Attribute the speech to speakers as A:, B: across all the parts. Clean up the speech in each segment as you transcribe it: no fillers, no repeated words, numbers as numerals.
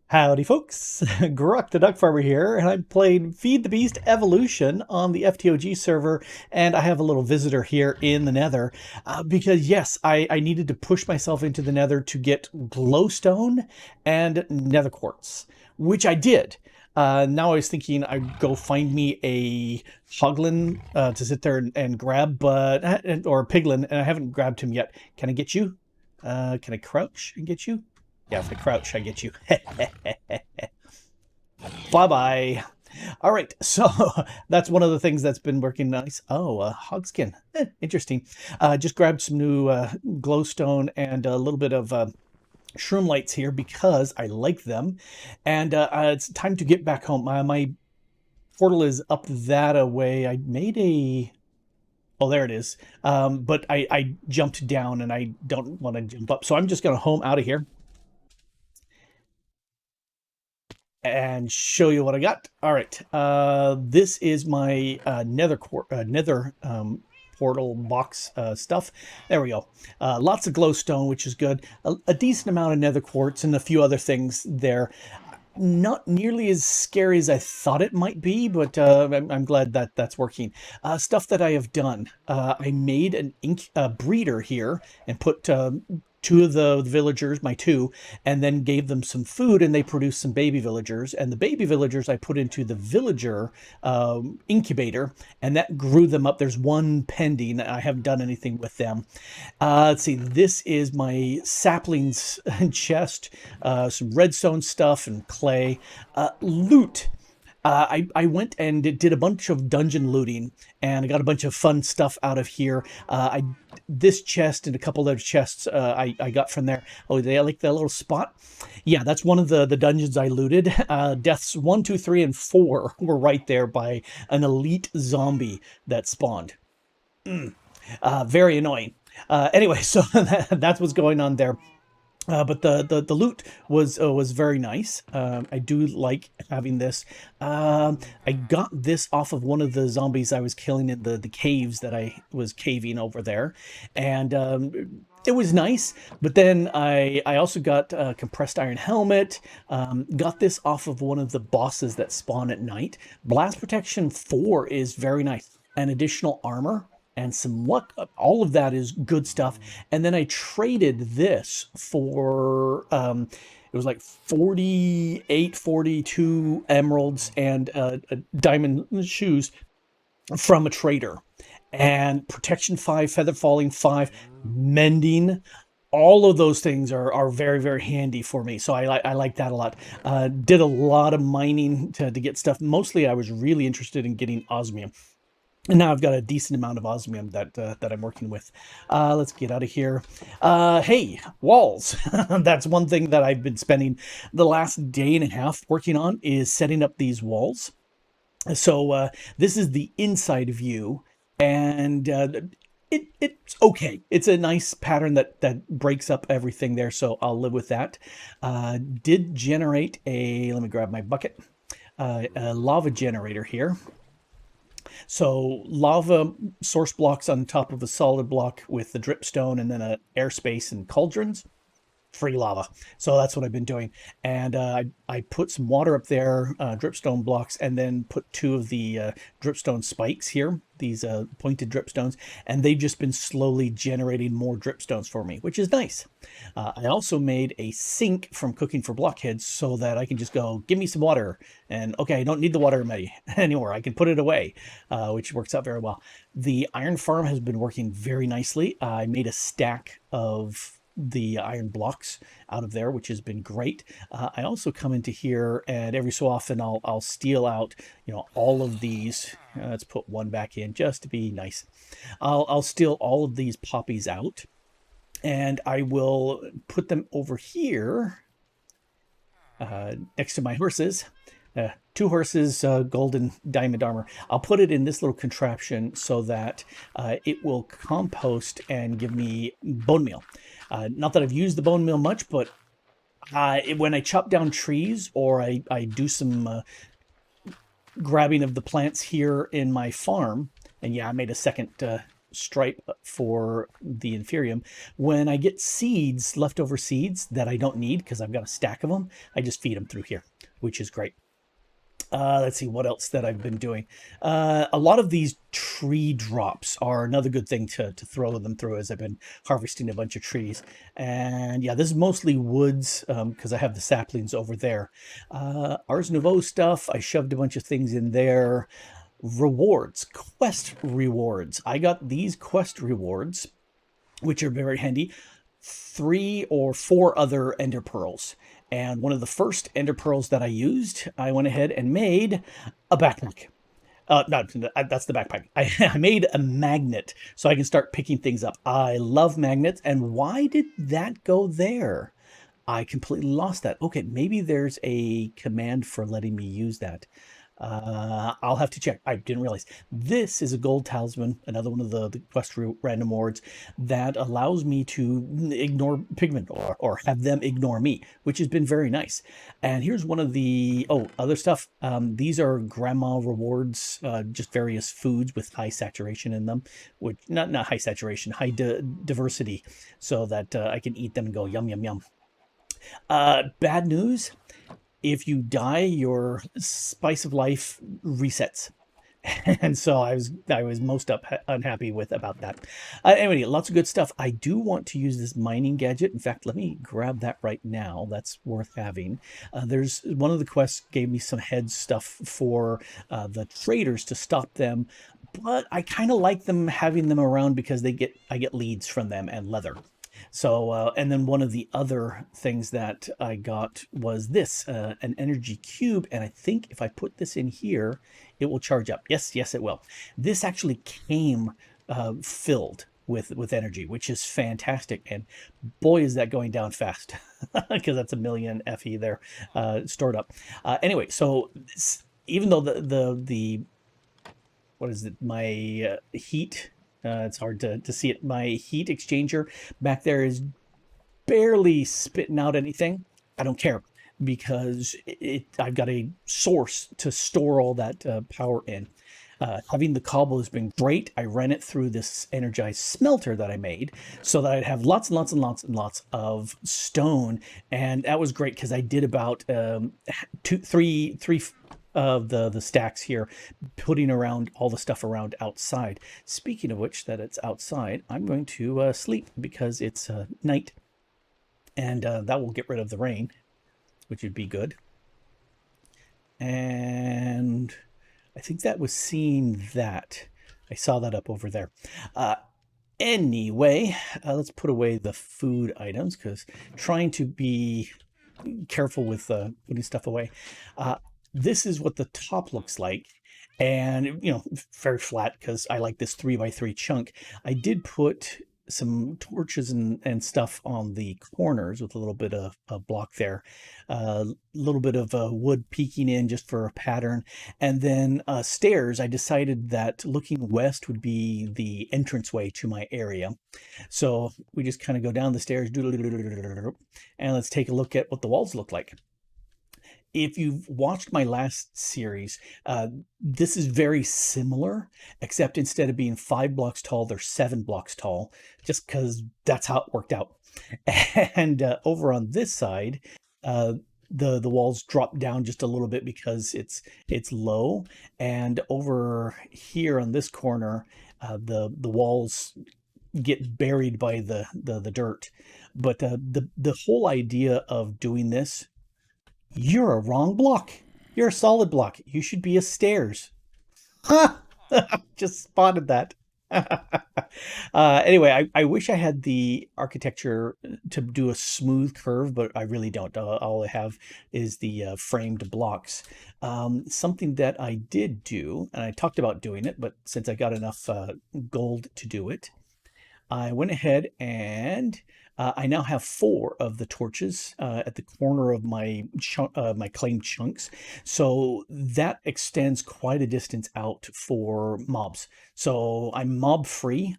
A: Howdy folks, Grok the DuckFarmer here, and I'm playing Feed the Beast Evolution on the FTOG server, and I have a little visitor here in the Nether, because yes, I needed to push myself into the Nether to get glowstone and Nether quartz, which I did. Now I was thinking I'd go find me a hoglin to sit there and grab, or a piglin, and I haven't grabbed him yet. Can I get you? Can I crouch and get you? Yeah, if I crouch, I get you. Bye-bye. All right, so that's one of the things that's been working nice. Oh, hogskin. Interesting. Just grabbed some new glowstone and a little bit of shroom lights here because I like them. And it's time to get back home. My portal is up that away. I made a... Oh, there it is. But I jumped down and I don't want to jump up. So I'm just going to home out of here and show you what I got. All right, this is my Nether portal box stuff. There we go. Lots of glowstone, which is good. A decent amount of Nether quartz and a few other things there. Not nearly as scary as I thought it might be, but I'm glad that that's working. Stuff that I have done. I made an ink breeder here and put two of the villagers, my two, and then gave them some food, and they produced some baby villagers. And the baby villagers I put into the villager incubator, and that grew them up. There's one pending. I haven't done anything with them. Let's see. This is my saplings chest, some redstone stuff and clay. Loot. I went and did a bunch of dungeon looting, and I got a bunch of fun stuff out of here. This chest and a couple other chests I got from there. Oh, they like that little spot? Yeah, that's one of the dungeons I looted. Deaths 1, 2, 3, and 4 were right there by an elite zombie that spawned. Very annoying. Anyway, so that's what's going on there. But the loot was very nice. I do like having this. I got this off of one of the zombies I was killing in the caves that I was caving over there, and it was nice. But then I also got a compressed iron helmet. Got this off of one of the bosses that spawn at night. Blast protection 4 is very nice. An additional armor and some luck. All of that is good stuff. And then I traded this for it was like 48, 42 emeralds and diamond shoes from a trader. And protection 5, feather falling 5, mending. All of those things are very, very handy for me. So I like that a lot. Did a lot of mining to get stuff. Mostly I was really interested in getting osmium. And now I've got a decent amount of osmium that I'm working with. Let's get out of here. Hey, walls. That's one thing that I've been spending the last day and a half working on, is setting up these walls. So this is the inside view, and it's okay. It's a nice pattern that breaks up everything there, so I'll live with that. Did generate a, let me grab my bucket, a lava generator here. So lava source blocks on top of a solid block with the dripstone, and then a airspace and cauldrons. Free lava. So that's what I've been doing. And I put some water up there, dripstone blocks, and then put two of the dripstone spikes here, these pointed dripstones, and they've just been slowly generating more dripstones for me, which is nice. I also made a sink from cooking for blockheads so that I can just go, give me some water, and okay, I don't need the water anymore. I can put it away, which works out very well. The iron farm has been working very nicely. I made a stack of the iron blocks out of there, which has been great. I also come into here, and every so often I'll steal out, all of these. Let's put one back in just to be nice. I'll steal all of these poppies out, and I will put them over here next to my horses. Two horses, golden diamond armor. I'll put it in this little contraption so that it will compost and give me bone meal. Not that I've used the bone meal much, but when I chop down trees, or I do some grabbing of the plants here in my farm, and yeah, I made a second stripe for the inferium. When I get seeds, leftover seeds that I don't need because I've got a stack of them, I just feed them through here, which is great. Let's see what else that I've been doing. A lot of these tree drops are another good thing to throw them through as I've been harvesting a bunch of trees. And yeah, this is mostly woods because I have the saplings over there. Ars Nouveau stuff, I shoved a bunch of things in there. Rewards, quest rewards. I got these quest rewards, which are very handy. 3 or 4 other ender pearls. And one of the first ender pearls that I used, I went ahead and made a backpack. No, that's the backpack. I made a magnet so I can start picking things up. I love magnets. And why did that go there? I completely lost that. Okay, maybe there's a command for letting me use that. I'll have to check. I didn't realize. This is a gold talisman, another one of the quest random rewards that allows me to ignore pigment or have them ignore me, which has been very nice. And here's one of the other stuff. These are grandma rewards, just various foods with high saturation in them, which not high saturation, high diversity, so that I can eat them and go yum yum yum. Bad news. If you die, your spice of life resets. And so I was most unhappy with about that. Anyway, lots of good stuff. I do want to use this mining gadget. In fact, let me grab that right now. That's worth having. There's one of the quests gave me some head stuff for the traders to stop them, but I kind of like them having them around because I get leads from them and leather. So, and then one of the other things that I got was this, an energy cube. And I think if I put this in here, it will charge up. Yes, yes, it will. This actually came filled with energy, which is fantastic. And boy, is that going down fast because that's a million FE there stored up. Anyway, so even though the what is it, my heat, it's hard to see it. My heat exchanger back there is barely spitting out anything. I don't care because I've got a source to store all that power in. Having the cobble has been great. I ran it through this energized smelter that I made so that I'd have lots and lots and lots and lots of stone. And that was great because I did about three of the stacks here, putting around all the stuff around outside. Speaking of which, that it's outside, I'm going to sleep because it's night, and that will get rid of the rain, which would be good. And I think that was seeing that. I saw that up over there. Anyway, let's put away the food items because trying to be careful with putting stuff away. This is what the top looks like. And, very flat because I like this 3x3 chunk. I did put some torches and stuff on the corners with a little bit of a block there. A little bit of wood peeking in just for a pattern. And then stairs, I decided that looking west would be the entranceway to my area. So we just kind of go down the stairs, and let's take a look at what the walls look like. If you've watched my last series, this is very similar, except instead of being 5 blocks tall, they're 7 blocks tall, just because that's how it worked out. And over on this side, the walls drop down just a little bit because it's low, and over here on this corner, the walls get buried by the dirt. But the whole idea of doing this, you're a wrong block. You're a solid block. You should be a stairs. Ha! Just spotted that. Anyway, I wish I had the architecture to do a smooth curve, but I really don't. All I have is the framed blocks. Something that I did do, and I talked about doing it, but since I got enough gold to do it, I went ahead and I now have 4 of the torches at the corner of my claimed chunks. So that extends quite a distance out for mobs. So I'm mob free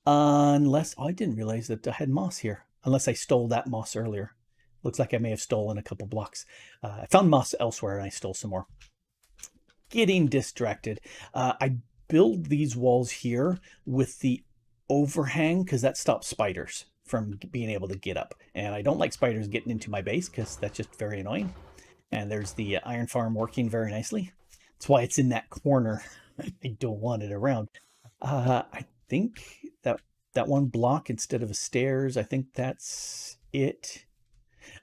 A: unless I didn't realize that I had moss here. Unless I stole that moss earlier. Looks like I may have stolen a couple blocks. I found moss elsewhere and I stole some more. Getting distracted. I build these walls here with the overhang because that stops spiders from being able to get up. And I don't like spiders getting into my base because that's just very annoying. And there's the iron farm working very nicely. That's why it's in that corner. I don't want it around. I think that that one block instead of stairs, I think that's it.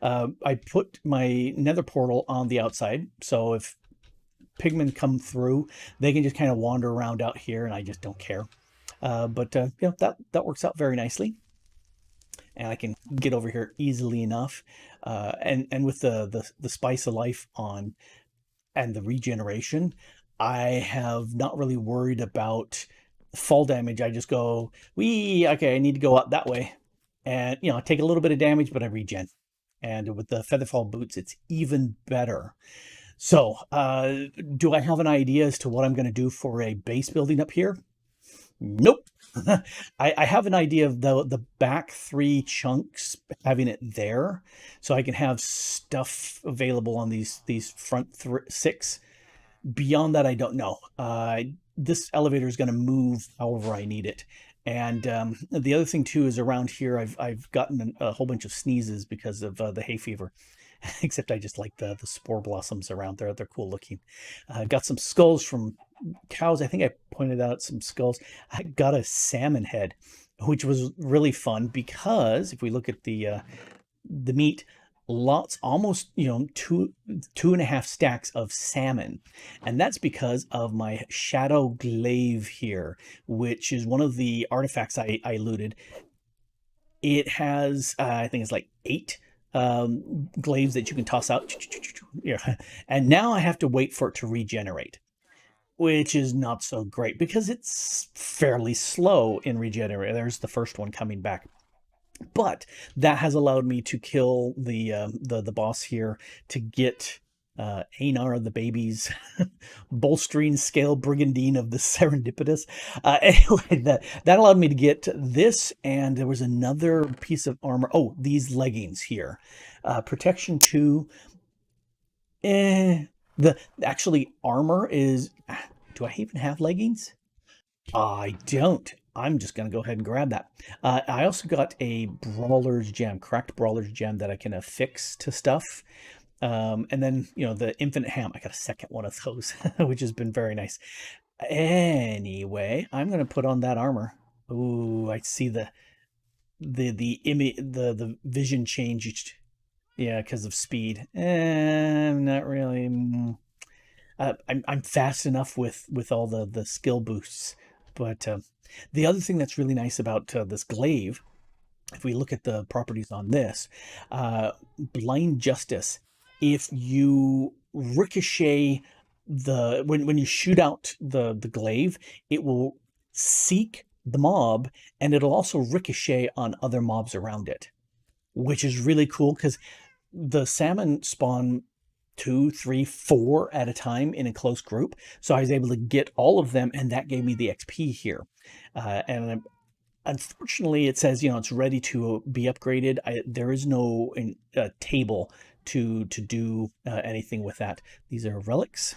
A: I put my nether portal on the outside, so if pigmen come through, they can just kind of wander around out here, and I just don't care. But you know, that works out very nicely, and I can get over here easily enough. And with the spice of life on and the regeneration, I have not really worried about fall damage. I just go, wee, okay, I need to go up that way. And, you know, I take a little bit of damage, but I regen. And with the Featherfall boots, it's even better. So, do I have an idea as to what I'm going to do for a base building up here? Nope. I have an idea of the back 3 chunks, having it there, so I can have stuff available on these front 6. Beyond that, I don't know. This elevator is going to move however I need it. And the other thing too is around here, I've gotten a whole bunch of sneezes because of the hay fever. Except I just like the spore blossoms around there. They're cool looking. Got some skulls from cows. I think I pointed out some skulls. I got a salmon head, which was really fun because if we look at the meat, lots, almost, you know, two and a half stacks of salmon. And that's because of my shadow glaive here, which is one of the artifacts I looted. It has, I think it's like 8 glaives that you can toss out. Yeah. And now I have to wait for it to regenerate, which is not so great because it's fairly slow in regenerate. There's the first one coming back. But that has allowed me to kill the boss here to get Anar the baby's bolstering scale brigandine of the serendipitous. Anyway, that allowed me to get this, and there was another piece of armor. Oh, these leggings here, protection 2. The actually armor is. Do I even have leggings? I don't. I'm just going to go ahead and grab that. I also got a Brawler's Gem, cracked Brawler's Gem that I can affix to stuff. And then, you know, the Infinite Ham, I got a second one of those, which has been very nice. Anyway, I'm going to put on that armor. Ooh, I see the vision changed. Yeah, because of speed. Not really. I'm fast enough with all the skill boosts. But the other thing that's really nice about this glaive, if we look at the properties on this, blind justice, if you ricochet when you shoot out the glaive, it will seek the mob, and it'll also ricochet on other mobs around it, which is really cool because the salmon spawn 2, 3, 4 at a time in a close group. So I was able to get all of them, and that gave me the XP here. And unfortunately, it says, you know, it's ready to be upgraded. There is no table to do anything with that. These are relics.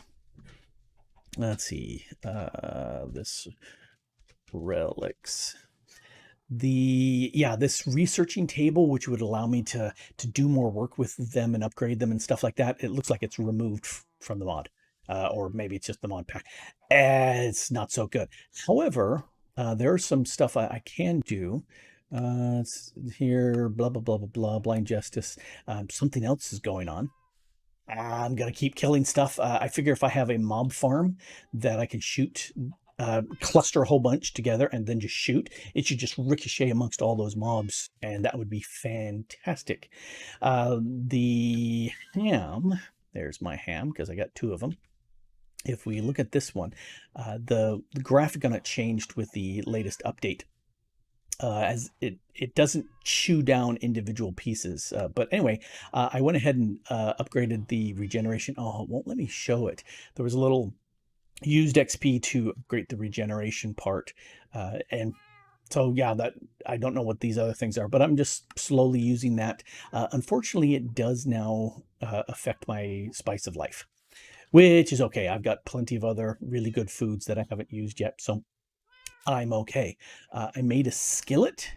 A: Let's see. This relics. This researching table, which would allow me to do more work with them and upgrade them and stuff like that, it looks like it's removed from the mod, or maybe it's just the mod pack. It's not so good. However, there's some stuff I can do. It's here, blah blah blah blah blah. Blind justice. Something else is going on. I'm gonna keep killing stuff. I figure if I have a mob farm that I can shoot, cluster a whole bunch together and then just shoot, it should just ricochet amongst all those mobs, and that would be fantastic. The ham, there's my ham because I got 2 of them. If we look at this one, the graphic on it changed with the latest update. As it doesn't chew down individual pieces. But anyway, I went ahead and upgraded the regeneration. Oh, it won't let me show it. There was a little used XP to upgrade the regeneration part. And so, yeah, that I don't know what these other things are, but I'm just slowly using that. Unfortunately, it does now affect my spice of life, which is okay. I've got plenty of other really good foods that I haven't used yet. So I'm okay. I made a skillet,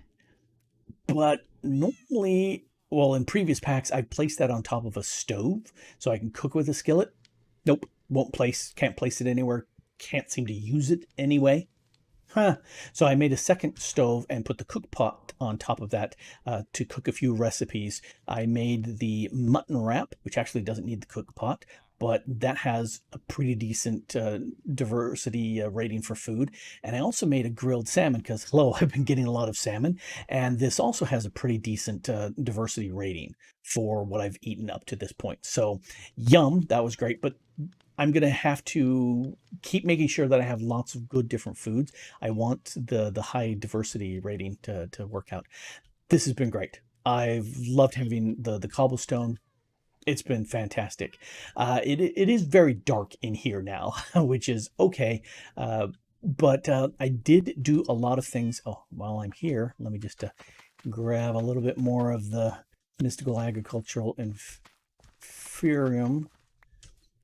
A: but normally, well, in previous packs, I placed that on top of a stove so I can cook with a skillet. Nope, can't place it anywhere, can't seem to use it anyway. Huh. So I made a second stove and put the cook pot on top of that to cook a few recipes. I made the mutton wrap, which actually doesn't need the cook pot, but that has a pretty decent diversity rating for food. And I also made a grilled salmon because, hello, I've been getting a lot of salmon. And this also has a pretty decent diversity rating for what I've eaten up to this point. So, yum, that was great. But I'm going to have to keep making sure that I have lots of good different foods. I want the high diversity rating to work out. This has been great. I've loved having the cobblestone. It's been fantastic. It is very dark in here now, which is okay. But I did do a lot of things. Oh, while I'm here, let me just grab a little bit more of the mystical agricultural inferium.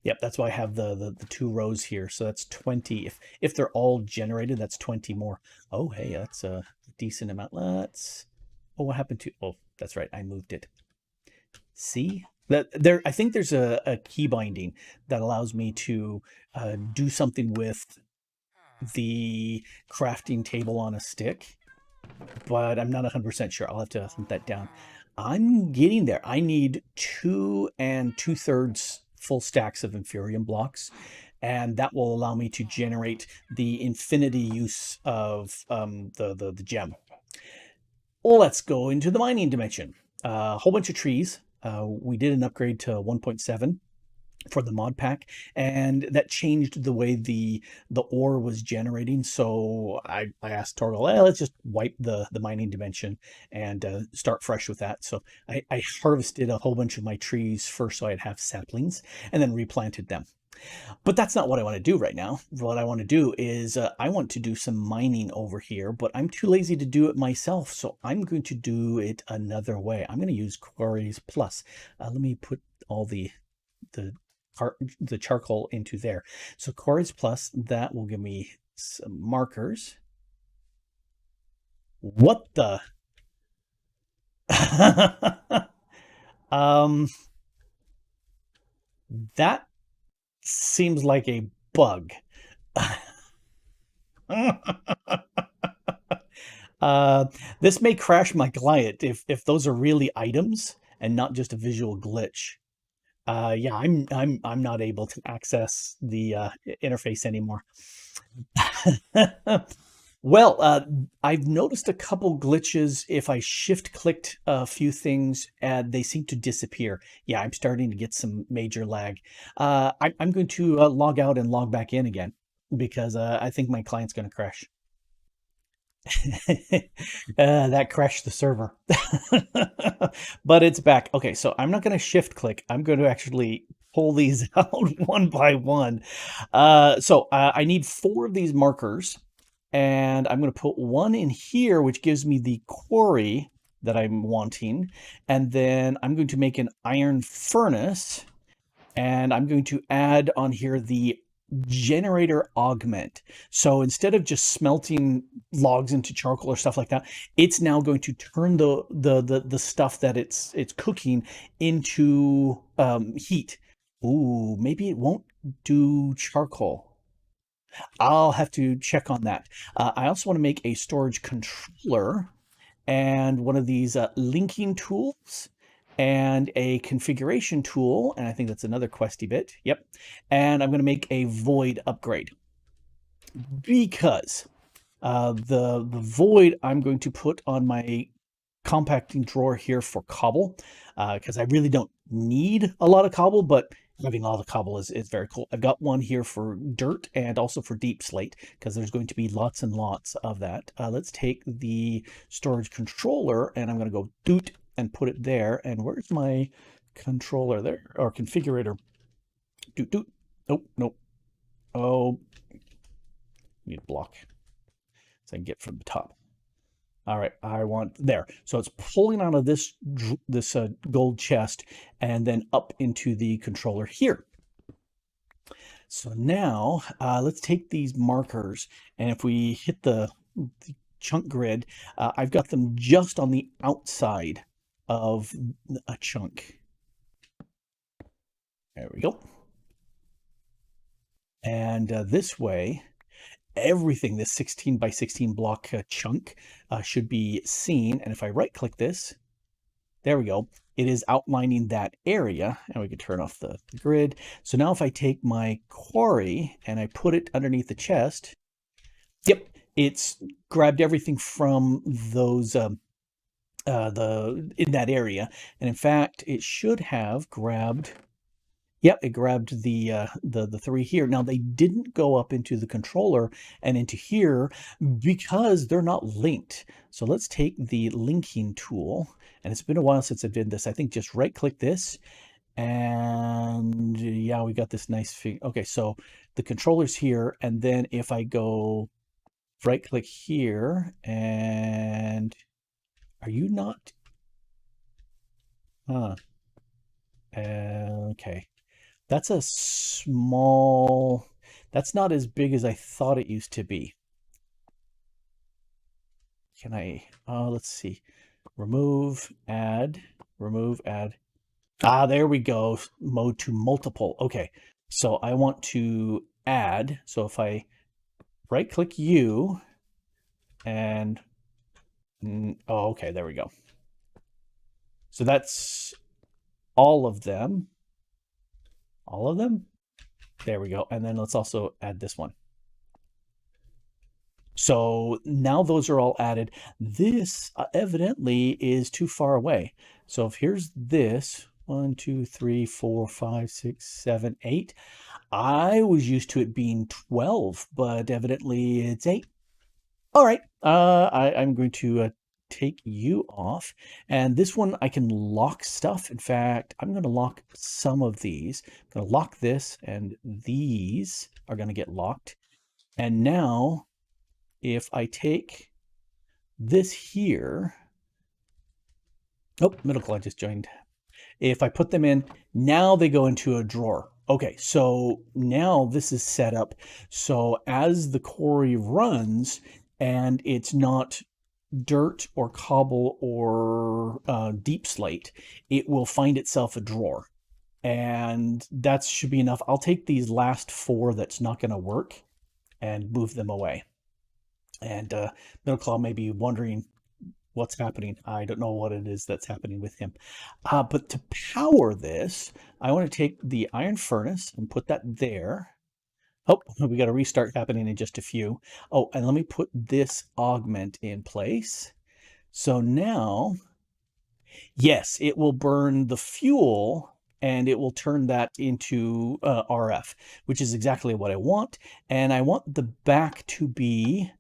A: Yep, that's why I have the 2 rows here. So that's 20. If they're all generated, that's 20 more. Oh, hey, that's a decent amount. Oh, what happened to? Oh, that's right. I moved it. See that there? I think there's a key binding that allows me to do something with the crafting table on a stick, but I'm not 100% sure. I'll have to hunt that down. I'm getting there. I need 2 2/3 full stacks of Inferium blocks, and that will allow me to generate the infinity use of the gem. Let's go into the mining dimension. A whole bunch of trees. We did an upgrade to 1.7 for the mod pack, and that changed the way the ore was generating. So I asked Torgal, let's just wipe the mining dimension and start fresh with that. So I harvested a whole bunch of my trees first so I'd have saplings, and then replanted them. But that's not what I want to do right now. What I want to do is I want to do some mining over here, but I'm too lazy to do it myself. So I'm going to do it another way. I'm going to use Quarries Plus. Let me put all the charcoal into there. So Quarries Plus, that will give me some markers. What the? That seems like a bug. This may crash my client if those are really items and not just a visual glitch. Yeah, I'm not able to access the interface anymore. Well, I've noticed a couple glitches. If I shift clicked a few things, they seem to disappear. Yeah, I'm starting to get some major lag. I'm going to log out and log back in again because I think my client's going to crash. That crashed the server. But it's back. Okay, so I'm not going to shift click. I'm going to actually pull these out one by one. So I need 4 of these markers, and I'm going to put one in here, which gives me the quarry that I'm wanting. And then I'm going to make an iron furnace, and I'm going to add on here the generator augment. So instead of just smelting logs into charcoal or stuff like that, it's now going to turn the stuff that it's cooking into heat. Ooh, maybe it won't do charcoal. I'll have to check on that. I also want to make a storage controller and one of these linking tools and a configuration tool, and I think that's another questy bit. Yep. And I'm going to make a void upgrade because the void I'm going to put on my compacting drawer here for cobble because I really don't need a lot of cobble, but having a lot of cobble is very cool. I've got one here for dirt and also for deep slate because there's going to be lots and lots of that. Let's take the storage controller and I'm going to go doot and put it there. And where's my controller there or configurator? Doot doot. Nope, nope. Oh, need a block so I can get from the top. All right, I want there. So it's pulling out of this gold chest and then up into the controller here. So now let's take these markers, and if we hit the the chunk grid, I've got them just on the outside of a chunk. There we go. And this way, everything, this 16 by 16 block chunk should be seen. And if I right click this, there we go. It is outlining that area, and we can turn off the grid. So now if I take my quarry and I put it underneath the chest, yep, it's grabbed everything from those in that area. And in fact, it should have grabbed, yep, it grabbed the three here. Now they didn't go up into the controller and into here because they're not linked. So let's take the linking tool, and it's been a while since I did this. I think just right click this, and yeah, we got this nice thing. Okay, so the controller's here, and then if I go right click here, and are you not? Huh. Okay. That's a small, that's not as big as I thought it used to be. Can I, let's see, remove, add. Ah, there we go, mode to multiple. Okay, so I want to add. So if I right click you and, oh, okay, there we go. So that's all of them. All of them? There we go. And then let's also add this one. So now those are all added. This evidently is too far away. So if here's this, 1, 2, 3, 4, 5, 6, 7, 8. I was used to it being 12, but evidently it's 8. All right, I'm going to take you off. And this one, I can lock stuff. In fact, I'm going to lock some of these. I'm going to lock this, and these are going to get locked. And now, if I take this here, oh, middle claw just joined. If I put them in, now they go into a drawer. Okay, so now this is set up. So as the quarry runs, and it's not dirt or cobble or deep slate, it will find itself a drawer. And that should be enough. I'll take these last 4 that's not going to work and move them away. And Middle Claw may be wondering what's happening. I don't know what it is that's happening with him. But to power this, I want to take the iron furnace and put that there. Oh, we got a restart happening in just a few. Oh, and let me put this augment in place. So now, yes, it will burn the fuel and it will turn that into RF, which is exactly what I want. And I want the back to be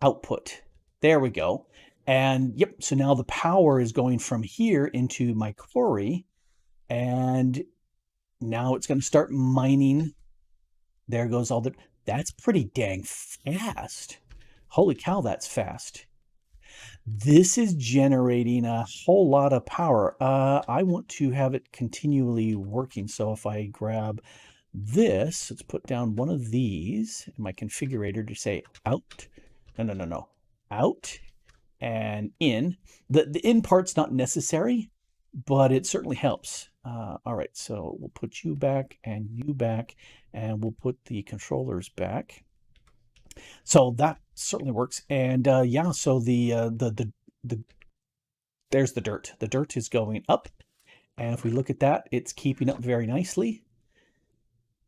A: output. There we go. And yep, so now the power is going from here into my quarry, and now it's going to start mining. There goes all the, that's pretty dang fast. Holy cow, that's fast. This is generating a whole lot of power. I want to have it continually working. So if I grab this, let's put down one of these in my configurator to say out. No. Out and in. The in part's not necessary, but it certainly helps. All right, so we'll put you back, and we'll put the controllers back. So that certainly works. And yeah, so the there's the dirt. The dirt is going up, and if we look at that, it's keeping up very nicely.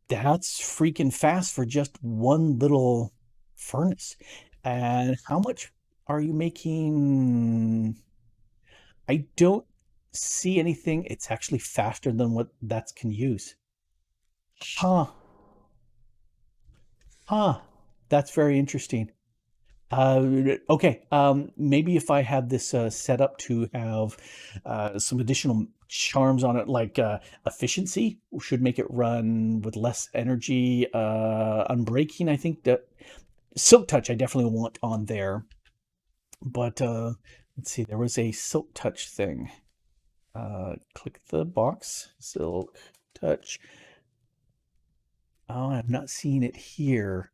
A: That's freaking fast for just one little furnace. And how much are you making? I don't see anything. It's actually faster than what that can use. Huh. That's very interesting. Okay, maybe if I had this set up to have some additional charms on it, like efficiency, should make it run with less energy. Unbreaking, I think that Silk Touch I definitely want on there. But let's see, there was a Silk Touch thing. Click the box, Silk Touch. Oh, I'm not seeing it here.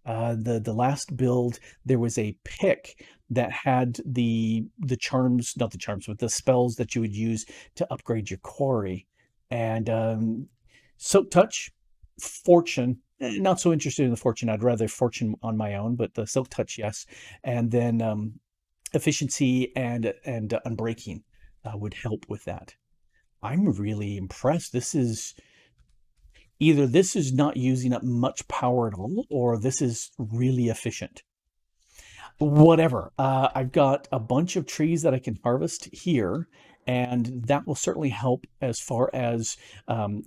A: The last build, there was a pick that had the charms, not the charms, but the spells that you would use to upgrade your quarry. And Silk Touch, Fortune, not so interested in the Fortune. I'd rather Fortune on my own, but the Silk Touch, yes. And then Efficiency and Unbreaking would help with that. I'm really impressed. This is not using up much power at all, or this is really efficient. Whatever. I've got a bunch of trees that I can harvest here, and that will certainly help as far as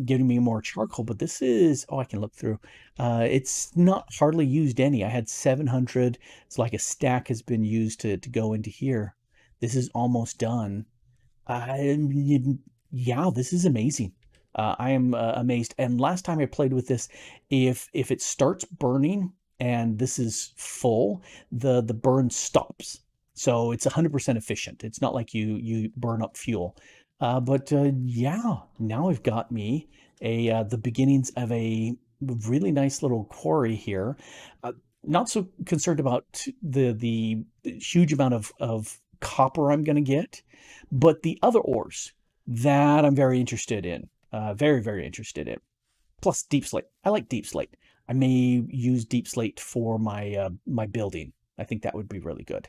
A: getting me more charcoal. But this is, oh, I can look through. It's not hardly used any. I had 700. It's like a stack has been used to go into here. This is almost done. Yeah, this is amazing. I am amazed. And last time I played with this, if it starts burning and this is full, the burn stops. So it's 100% efficient. It's not like you burn up fuel. But yeah, now I've got me the beginnings of a really nice little quarry here. Uh, Not so concerned about the huge amount of copper I'm going to get, but the other ores that I'm very interested in. Very, very interested in. Plus deep slate. I like deep slate. I may use deep slate for my building. I think that would be really good.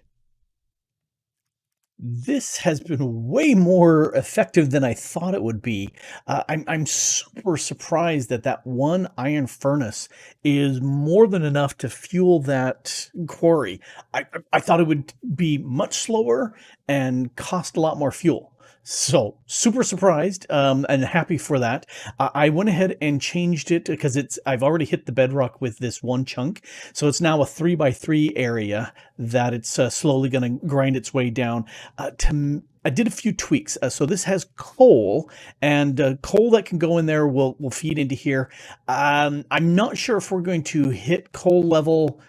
A: This has been way more effective than I thought it would be. I'm super surprised that that one iron furnace is more than enough to fuel that quarry. I thought it would be much slower and cost a lot more fuel. So super surprised and happy for that. I went ahead and changed it because I've already hit the bedrock with this one chunk, so it's now a 3x3 area that it's slowly going to grind its way down. I did a few tweaks. So this has coal, and coal that can go in there will feed into here. I'm not sure if we're going to hit coal level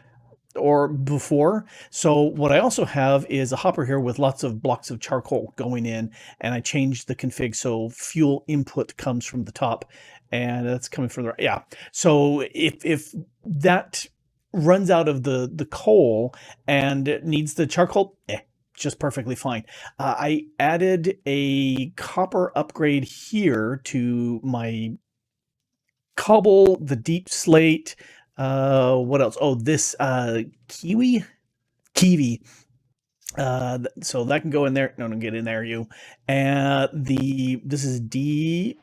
A: or before. So what I also have is a hopper here with lots of blocks of charcoal going in, and I changed the config so fuel input comes from the top, and that's coming from the, yeah. So if that runs out of the coal and it needs the charcoal, just perfectly fine. I added a copper upgrade here to my cobble, the deep slate. What else? Oh, this kiwi. So that can go in there. No, don't get in there, you. This is D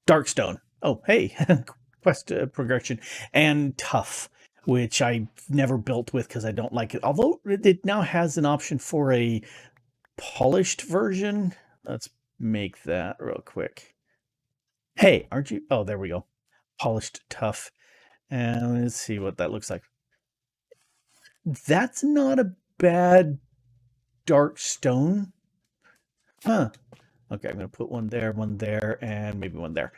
A: Darkstone. Oh, hey, quest progression and tough, which I never built with because I don't like it. Although it now has an option for a polished version. Let's make that real quick. Hey, aren't you? Oh, there we go. Polished tough. And let's see what that looks like. That's not a bad dark stone. Huh. Okay, I'm going to put one there, and maybe one there.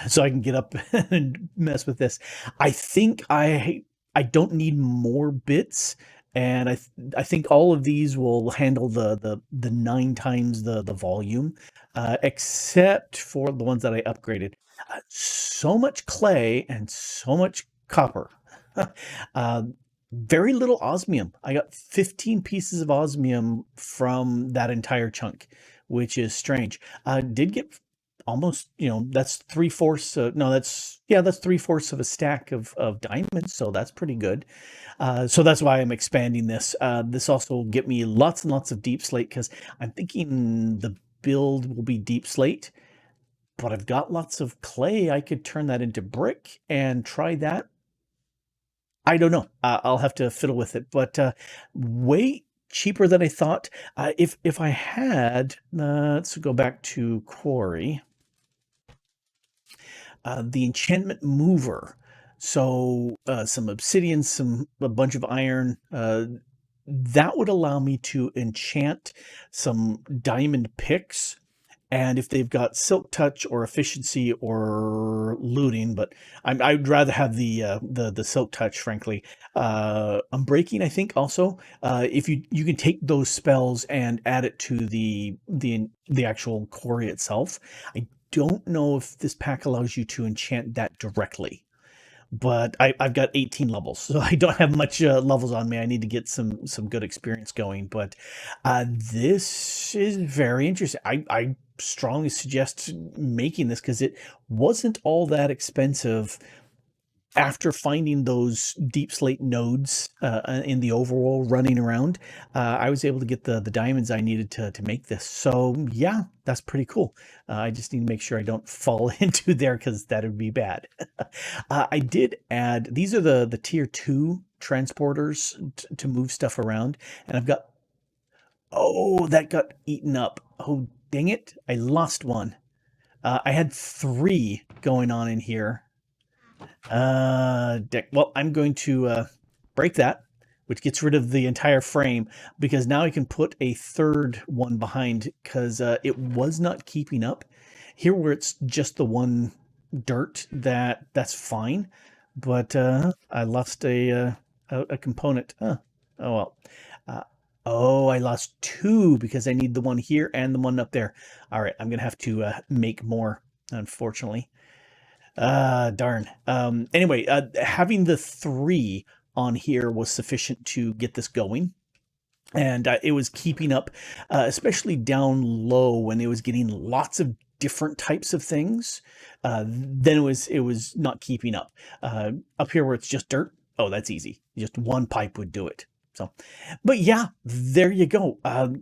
A: So I can get up and mess with this. I think I don't need more bits, and I think all of these will handle the 9 times the volume, except for the ones that I upgraded. So much clay and so much copper. uh, Very little osmium. I got 15 pieces of osmium from that entire chunk, which is strange. Did get almost, that's 3/4. No, that's 3/4 of a stack of diamonds. So that's pretty good. So that's why I'm expanding this. This also will get me lots and lots of deep slate because I'm thinking the build will be deep slate, but I've got lots of clay. I could turn that into brick and try that. I don't know. I'll have to fiddle with it, but way cheaper than I thought. If I had, let's go back to Quarry, the enchantment mover. So some obsidian, a bunch of iron. That would allow me to enchant some diamond picks, and if they've got silk touch or efficiency or looting, but I'd rather have the silk touch, frankly. Unbreaking, I think also. If you can take those spells and add it to the actual quarry itself. I don't know if this pack allows you to enchant that directly, but I've got 18 levels, so I don't have much levels on me. I need to get some good experience going, but this is very interesting. I strongly suggest making this because it wasn't all that expensive after finding those deep slate nodes in the overworld running around. I was able to get the diamonds I needed to make this. So yeah, that's pretty cool. I just need to make sure I don't fall into there because that would be bad. I did add, these are the tier 2 transporters to move stuff around. And I've got, oh, that got eaten up. Oh, dang it. I lost one. I had 3 going on in here. Well, I'm going to break that, which gets rid of the entire frame because now I can put a third one behind because it was not keeping up. Here where it's just the one dirt, that's fine, but I lost a component. Oh well. Oh, I lost 2 because I need the one here and the one up there. All right, I'm gonna have to make more, unfortunately. Darn. Anyway, having the 3 on here was sufficient to get this going. And it was keeping up, especially down low when it was getting lots of different types of things. Then it was not keeping up. Up here where it's just dirt, oh, that's easy. Just one pipe would do it. So, but yeah, there you go. I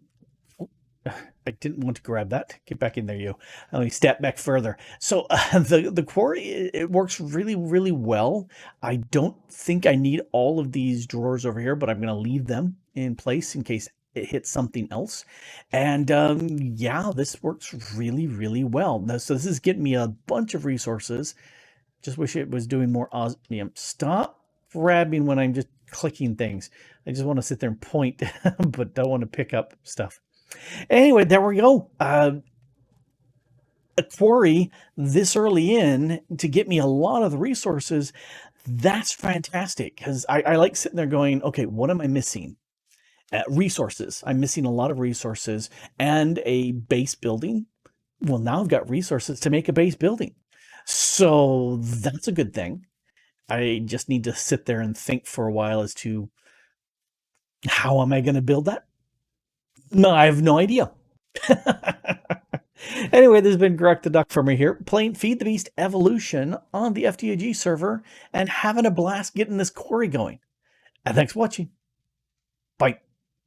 A: didn't want to grab that. Get back in there, you. Let me step back further. So the quarry, it works really, really well. I don't think I need all of these drawers over here, but I'm going to leave them in place in case it hits something else. And yeah, this works really, really well. Now, so this is getting me a bunch of resources. Just wish it was doing more osmium. Stop grabbing when I'm just clicking things. I just want to sit there and point, but don't want to pick up stuff. Anyway, there we go. A quarry this early in to get me a lot of the resources. That's fantastic because I like sitting there going, okay, what am I missing? Resources. I'm missing a lot of resources and a base building. Well, now I've got resources to make a base building. So that's a good thing. I just need to sit there and think for a while as to how am I going to build that? No, I have no idea. Anyway, this has been Grok the DuckFarmer here, playing Feed the Beast Evolution on the FTOG server and having a blast getting this quarry going. And thanks for watching.